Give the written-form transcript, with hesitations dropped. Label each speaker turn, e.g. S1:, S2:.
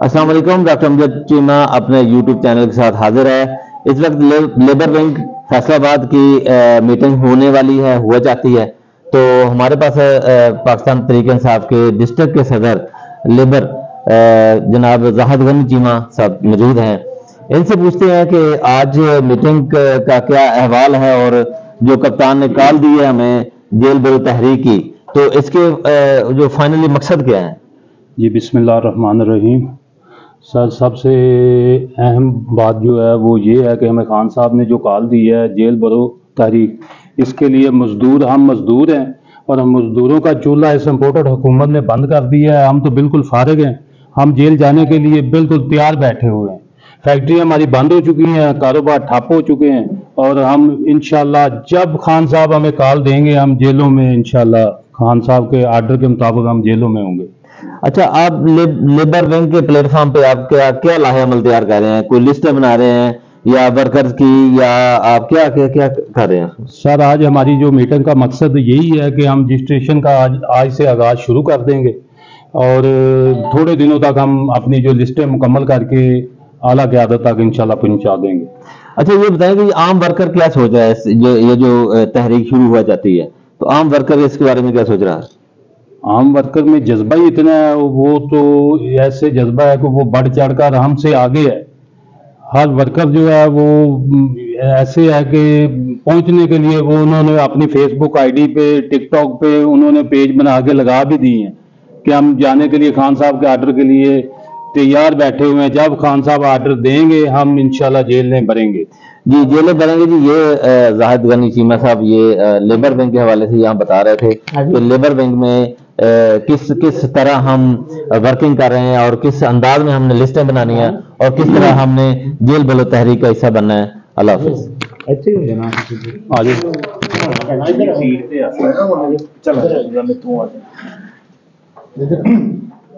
S1: السلام علیکم، ڈاکٹر امجد چیمہ اپنے یوٹیوب چینل کے ساتھ حاضر ہے۔ اس وقت لیبر ونگ فیصل آباد کی میٹنگ ہونے والی ہے، ہوا جاتی ہے، تو ہمارے پاس پاکستان تحریک انصاف کے ڈسٹرکٹ کے صدر لیبر جناب زاہد غنی چیمہ صاحب موجود ہیں۔ ان سے پوچھتے ہیں کہ آج میٹنگ کا کیا احوال ہے اور جو کپتان نے کال دی ہے ہمیں جیل بل تحریک کی، تو اس کے جو فائنلی مقصد کیا ہے؟
S2: جی بسم اللہ الرحمن الرحیم۔ سر سب سے اہم بات جو ہے وہ یہ ہے کہ ہمیں خان صاحب نے جو کال دی ہے جیل برو تحریک، اس کے لیے ہم مزدور ہیں اور ہم مزدوروں کا چولہا اس امپورٹڈ حکومت نے بند کر دیا ہے۔ ہم تو بالکل فارغ ہیں، ہم جیل جانے کے لیے بالکل تیار بیٹھے ہوئے ہیں۔ فیکٹریاں ہماری بند ہو چکی ہیں، کاروبار ٹھپ ہو چکے ہیں، اور ہم انشاءاللہ جب خان صاحب ہمیں کال دیں گے ہم جیلوں میں انشاءاللہ خان صاحب کے آرڈر کے مطابق ہم جیلوں میں ہوں گے۔
S1: اچھا، آپ لیبر ونگ کے پلیٹ فارم پہ آپ کیا لاہے عمل تیار کر رہے ہیں؟ کوئی لسٹیں بنا رہے ہیں یا ورکرز کی، یا آپ کیا کر رہے ہیں؟
S2: سر آج ہماری جو میٹنگ کا مقصد یہی ہے کہ ہم رجسٹریشن کا آج سے آغاز شروع کر دیں گے، اور تھوڑے دنوں تک ہم اپنی جو لسٹیں مکمل کر کے اعلیٰ قیادت تک انشاءاللہ پہنچا دیں گے۔
S1: اچھا، یہ بتائیں کہ عام ورکر کیا سوچ رہا ہے؟ یہ جو تحریک شروع ہوا جاتی ہے، تو عام ورکر اس کے بارے میں کیا سوچ رہا ہے؟
S2: عام ورکر میں جذبہ ہی اتنا ہے، وہ تو ایسے جذبہ ہے کہ وہ بڑھ چڑھ کر ہم سے آگے ہے۔ ہر ورکر جو ہے وہ ایسے ہے کہ پہنچنے کے لیے انہوں نے اپنی فیس بک آئی ڈی پہ، ٹک ٹاک پہ انہوں نے پیج بنا کے لگا بھی دی ہیں کہ ہم جانے کے لیے خان صاحب کے آرڈر کے لیے تیار بیٹھے ہوئے ہیں۔ جب خان صاحب آرڈر دیں گے ہم انشاءاللہ جیلیں بھریں گے۔
S1: جی جیلیں بھریں گے۔ جی یہ زاہد غنی چیمہ صاحب یہ لیبر ونگ کے حوالے سے یہاں بتا رہے تھے کہ لیبر ونگ میں کس طرح ہم ورکنگ کر رہے ہیں اور کس انداز میں ہم نے لسٹیں بنانی ہیں اور کس طرح ہم نے جیل بلو تحریک کا حصہ بننا ہے۔ اللہ حافظ۔
S2: آج